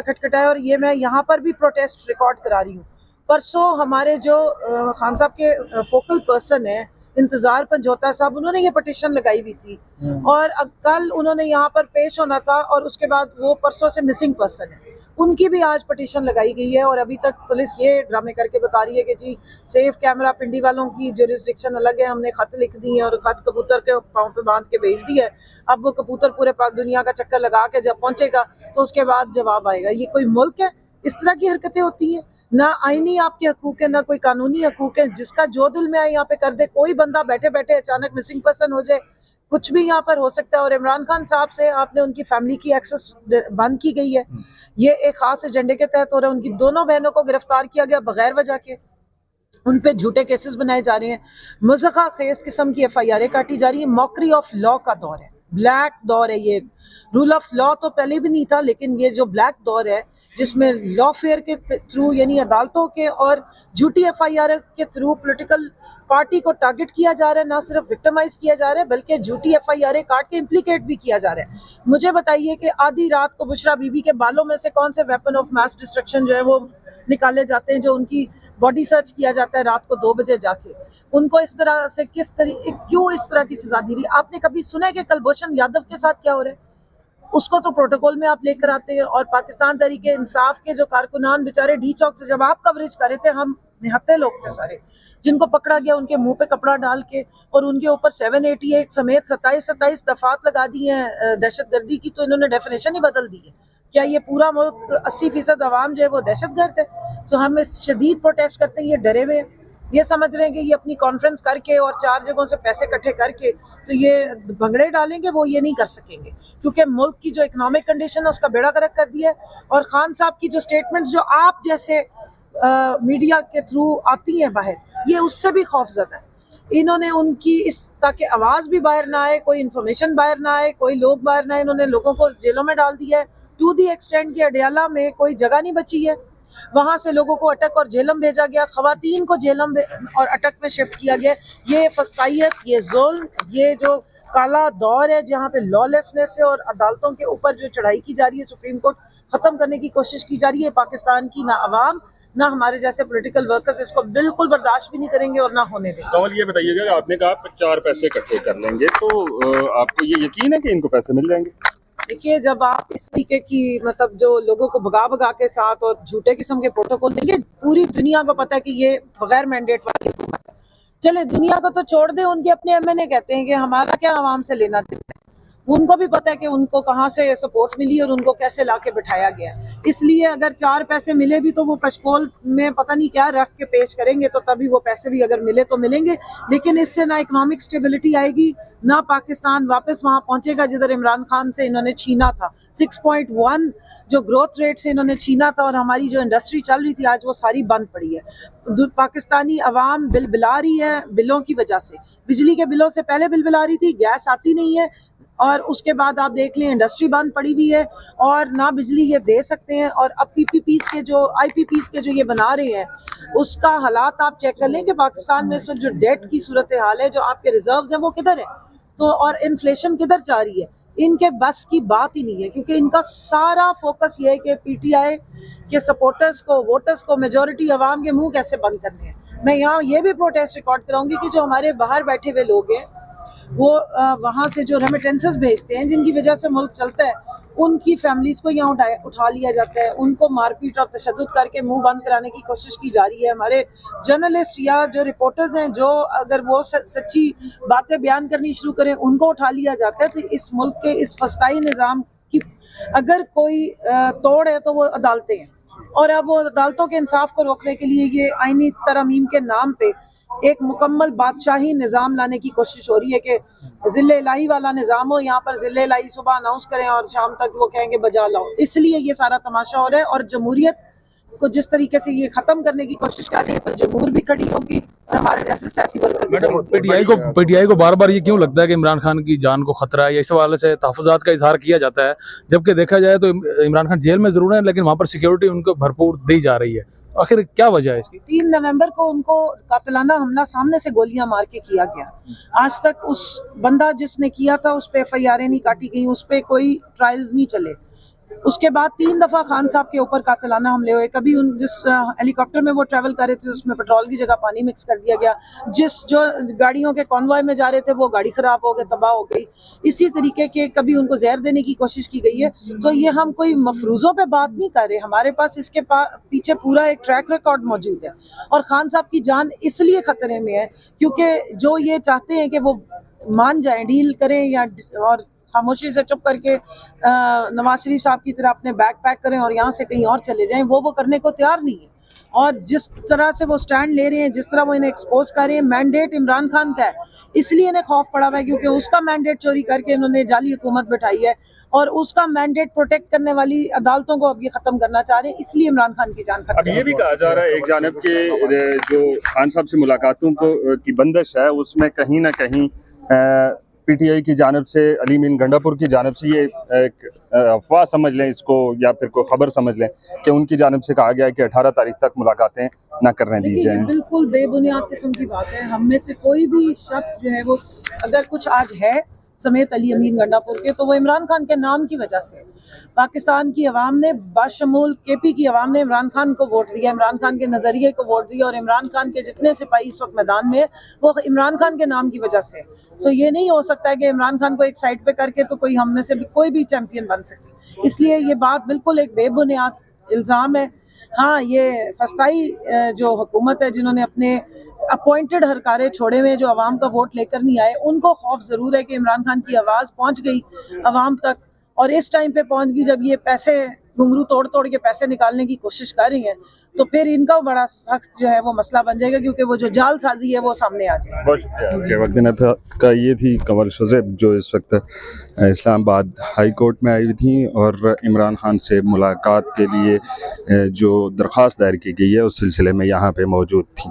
खटखटाया और ये मैं यहाँ पर भी प्रोटेस्ट रिकॉर्ड करा रही हूँ। परसों हमारे जो खान साहब के फोकल पर्सन है इंतजार पंजोता साहब, उन्होंने ये पटिशन लगाई हुई थी और कल उन्होंने यहाँ पर पेश होना था और उसके बाद वो परसों से मिसिंग पर्सन है, उनकी भी आज पटिशन लगाई गई है। और अभी तक पुलिस ये ड्रामे करके बता रही है कि जी सेफ कैमरा पिंडी वालों की जुरिस्डिक्शन अलग है, हमने खत लिख दी है और खत कबूतर के पाँव पे बांध के भेज दी है। अब वो कबूतर पूरे पाक दुनिया का चक्कर लगा के जब पहुंचेगा तो उसके बाद जवाब आएगा। ये कोई मुल्क है? इस तरह की हरकतें होती हैं। ना आईनी आपके हकूक है, ना कोई कानूनी हकूक है, जिसका जो दिल में आए यहाँ पे कर दे। कोई बंदा बैठे बैठे अचानक मिसिंग पर्सन हो जाए, कुछ भी यहाँ पर हो सकता है। और इमरान खान साहब से आपने उनकी फैमिली की एक्सेस बंद की गई है, ये एक खास एजेंडे के तहत हो रहा है। उनकी दोनों बहनों को गिरफ्तार किया गया बगैर वजह के, उन पे झूठे केसेस बनाए जा रहे हैं, मज़ाक़ा खेज किस्म की FIR काटी जा रही है। मॉकरी ऑफ लॉ का दौर है, ब्लैक दौर है। ये रूल ऑफ लॉ तो पहले भी नहीं था, लेकिन ये जो ब्लैक दौर है जिसमें लॉ फेयर के थ्रू यानी अदालतों के और झूठी FIR के थ्रू पॉलिटिकल पार्टी को टारगेट किया जा रहा है, ना सिर्फ विक्टिमाइज किया जा रहा है बल्कि झूठी FIR काट के इम्प्लीकेट भी किया जा रहा है। मुझे बताइए कि आधी रात को बुशरा बीबी के बालों में से कौन से वेपन ऑफ मास डिस्ट्रक्शन जो है वो निकाले जाते हैं, जो उनकी बॉडी सर्च किया जाता है रात को 2 बजे जाके, उनको इस तरह से क्यों इस तरह की सजा दी रही? आपने कभी सुना है कि कुलभूषण यादव के साथ क्या हो रहा है? उसको तो प्रोटोकॉल में आप लेकर आते हैं। और पाकिस्तान तरीके इंसाफ के जो कारकुनान बेचारे डी चौक से जब आप कवरेज कर रहे थे, हम निहत्ते लोग थे सारे, जिनको पकड़ा गया उनके मुंह पे कपड़ा डाल के और उनके ऊपर 788 समेत 27 दफात लगा दी हैं दहशतगर्दी की, तो इन्होंने डेफिनेशन ही बदल दी है। क्या ये पूरा मुल्क 80% अवाम जो है वो दहशतगर्द है? तो हम इस शदीद प्रोटेस्ट करते हैं, ये डरे हुए हैं, ये समझ रहे हैं कि ये अपनी कॉन्फ्रेंस करके और 4 जगहों से पैसे इकट्ठे करके तो ये भंगड़े डालेंगे। वो ये नहीं कर सकेंगे क्योंकि मुल्क की जो इकोनॉमिक कंडीशन है उसका बेड़ा गर्क कर दिया है। और खान साहब की जो स्टेटमेंट्स जो आप जैसे मीडिया के थ्रू आती हैं बाहर, ये उससे भी खौफजदा है। इन्होंने उनकी इस ताकि आवाज़ भी बाहर ना आए, कोई इन्फॉर्मेशन बाहर ना आए, कोई लोग बाहर ना आए, इन्होंने लोगों को जेलों में डाल दिया है। टू दी एक्सटेंड कि अडयाला में कोई जगह नहीं बची है, वहां से लोगों को अटक और जेलम भेजा गया, खवातीन को जेलम और अटक में शिफ्ट किया गया। ये फस्तायत, ये जुल्म, ये जो काला दौर है जहाँ पे लॉलेसनेस है और अदालतों के ऊपर जो चढ़ाई की जा रही है, सुप्रीम कोर्ट खत्म करने की कोशिश की जा रही है, पाकिस्तान की ना अवाम ना हमारे जैसे पॉलिटिकल वर्कर्स इसको बिल्कुल बर्दाश्त भी नहीं करेंगे और ना होने देंगे। कमल, ये बताइएगा, आपने कहा आप 4 पैसे इकट्ठे कर लेंगे, तो आपको ये यकीन है कि इनको पैसे मिल जाएंगे? देखिए, जब आप इस तरीके की मतलब जो लोगों को भगा भगा के साथ और झूठे किस्म के प्रोटोकॉल देंगे, पूरी दुनिया को पता है कि ये बगैर मैंडेट वाली हुकूमत है। चले दुनिया को तो छोड़ दे, उनके अपने MNA कहते हैं कि हमारा क्या आवाम से लेना देना है। उनको भी पता है कि उनको कहाँ से सपोर्ट मिली और उनको कैसे लाके बिठाया गया। इसलिए अगर 4 पैसे मिले भी तो वो कशकोल में पता नहीं क्या रख के पेश करेंगे, तो तभी वो पैसे भी अगर मिले तो मिलेंगे। लेकिन इससे ना इकोनॉमिक स्टेबिलिटी आएगी, ना पाकिस्तान वापस वहां पहुंचेगा जिधर इमरान खान से इन्होंने छीना था। 6.1 जो ग्रोथ रेट से इन्होंने छीना था और हमारी जो इंडस्ट्री चल रही थी आज वो सारी बंद पड़ी है। पाकिस्तानी अवाम बिल बिला रही है बिलों की वजह से। बिजली के बिलों से पहले बिल बिला रही थी, गैस आती नहीं है, और उसके बाद आप देख लें इंडस्ट्री बंद पड़ी हुई है और ना बिजली ये दे सकते हैं। और अब PPPs के जो IPPs के जो ये बना रहे हैं, उसका हालात आप चेक कर लें कि पाकिस्तान में इस वक्त जो डेट की सूरत हाल है, जो आपके रिजर्व्स हैं वो किधर है, तो और इन्फ्लेशन किधर जा रही है। इनके बस की बात ही नहीं है क्योंकि इनका सारा फोकस ये है कि PTI के सपोर्टर्स को, वोटर्स को, मेजोरिटी अवाम के मुंह कैसे बंद करने हैं। मैं यहाँ ये भी प्रोटेस्ट रिकॉर्ड कराऊंगी कि जो हमारे बाहर बैठे हुए लोग हैं वो वहाँ से जो रेमिटेंसेस भेजते हैं जिनकी वजह से मुल्क चलता है, उनकी फैमिलीज को यहाँ उठा लिया जाता है, उनको मारपीट और तशद्दुद करके मुंह बंद कराने की कोशिश की जा रही है। हमारे जर्नलिस्ट या जो रिपोर्टर्स हैं, जो अगर वो सच्ची बातें बयान करनी शुरू करें, उनको उठा लिया जाता है। तो इस मुल्क के इस फस्ताई निज़ाम की अगर कोई तोड़ है तो वो अदालतें हैं। और अब वो अदालतों के इंसाफ को रोकने के लिए ये आईनी तरमीम के नाम पे एक मुकम्मल बादशाही निज़ाम लाने की कोशिश हो रही है कि ज़िले इलाही वाला निज़ाम हो। यहाँ पर ज़िले इलाही सुबह अनाउंस करें और शाम तक वो कहेंगे बजा लाओ। इसलिए ये सारा तमाशा हो रहा है। और जमहूरियत को जिस तरीके से ये ख़त्म करने की कोशिश कर रही है, तो जमहूर भी खड़ी होगी और हमारे जैसे सियासी वर्कर। PTI को बार बार ये क्यों लगता है कि इमरान खान की जान को खतरा है? इस हवाले से तहफ़्फ़ुज़ात का इजहार किया जाता है, जबकि देखा जाए तो इमरान खान जेल में ज़रूर है लेकिन वहाँ पर सिक्योरिटी उनको भरपूर दी जा रही है। आखिर क्या वजह है इसकी? 3 नवंबर को उनको कातिलाना हमला सामने से गोलियां मार के किया गया। आज तक उस बंदा जिसने किया था उस पे FIR नहीं काटी गई, उस पे कोई ट्रायल्स नहीं चले। उसके बाद 3 दफ़ा खान साहब के ऊपर कातिलाना हमले हुए। कभी उन जिस हेलीकॉप्टर में वो ट्रैवल कर रहे थे उसमें पेट्रोल की जगह पानी मिक्स कर दिया गया, जो गाड़ियों के कॉन्वॉय में जा रहे थे वो गाड़ी ख़राब हो गई, तबाह हो गई। इसी तरीके के कभी उनको जहर देने की कोशिश की गई है। तो ये हम कोई मफरूज़ों पे बात नहीं कर रहे, हमारे पास इसके पीछे पूरा एक ट्रैक रिकॉर्ड मौजूद है। और खान साहब की जान इसलिए ख़तरे में है क्योंकि जो ये चाहते हैं कि वो मान जाएं, डील करें या और खामोशी से चुप करके नवाज शरीफ साहब की तरह अपने बैग पैक करें और यहाँ से कहीं और चले जाएं, वो करने को तैयार नहीं है। और जिस तरह से वो स्टैंड ले रहे हैं, जिस तरह वो इन्हें एक्सपोज कर रहे हैं, मैंडेट इमरान खान का है, इसलिए इन्हें खौफ पड़ा हुआ है क्योंकि उसका मैंडेट चोरी करके इन्होंने जाली हुकूमत बैठाई है और उसका मैंडेट प्रोटेक्ट करने वाली अदालतों को अब ये खत्म करना चाह रहे हैं, इसलिए इमरान खान की जान खत्म। अब ये भी कहा जा रहा है एक जानब के जो खान साहब से मुलाकातों की बंदिश है उसमें कहीं ना कहीं पीटीआई की जानब से, अली मीन गंडापुर की जानब से ये एक अफवाह समझ लें इसको या फिर कोई खबर समझ लें कि उनकी जानब से कहा गया है कि 18 तारीख तक मुलाकातें ना करने दी जाएं। बिल्कुल बेबुनियाद किस्म की बात है। हम में से कोई भी शख्स जो है वो अगर कुछ आज है समेत अली अमीन गंडापुर के, तो वो इमरान खान के नाम की वजह से। पाकिस्तान की अवाम ने बाशमूल केपी की अवाम ने इमरान खान को वोट दिया, इमरान खान के नज़रिए को वोट दिया और इमरान खान के जितने सिपाही इस वक्त मैदान में वो इमरान खान के नाम की वजह से। तो ये नहीं हो सकता है कि इमरान खान को एक साइड पे करके तो कोई हम में से भी कोई भी चैंपियन बन सके। इसलिए ये बात बिल्कुल एक बेबुनियाद इल्ज़ाम है। हाँ, ये फस्ताई जो हुकूमत है जिन्होंने अपने अपॉइंटेड हरकारे छोड़े हुए जो अवाम का वोट लेकर नहीं आए, उनको खौफ ज़रूर है कि इमरान खान की आवाज़ पहुँच गई अवाम तक और इस टाइम पे पहुँच गई जब ये पैसे घुंघरू तोड़ तोड़ के पैसे निकालने की कोशिश कर रही हैं, तो फिर इनका बड़ा सख्त जो है वो मसला बन जाएगा क्योंकि वो जो जालसाजी है वो सामने आ जाएगी। बहुत शुक्रिया। वक्त दिन का ये थी कंवल शुज़ैब जो इस वक्त इस्लामाबाद हाई कोर्ट में आई थी और इमरान खान से मुलाकात के लिए जो दरख्वास्त दायर की गई है उस सिलसिले में यहाँ पे मौजूद थी।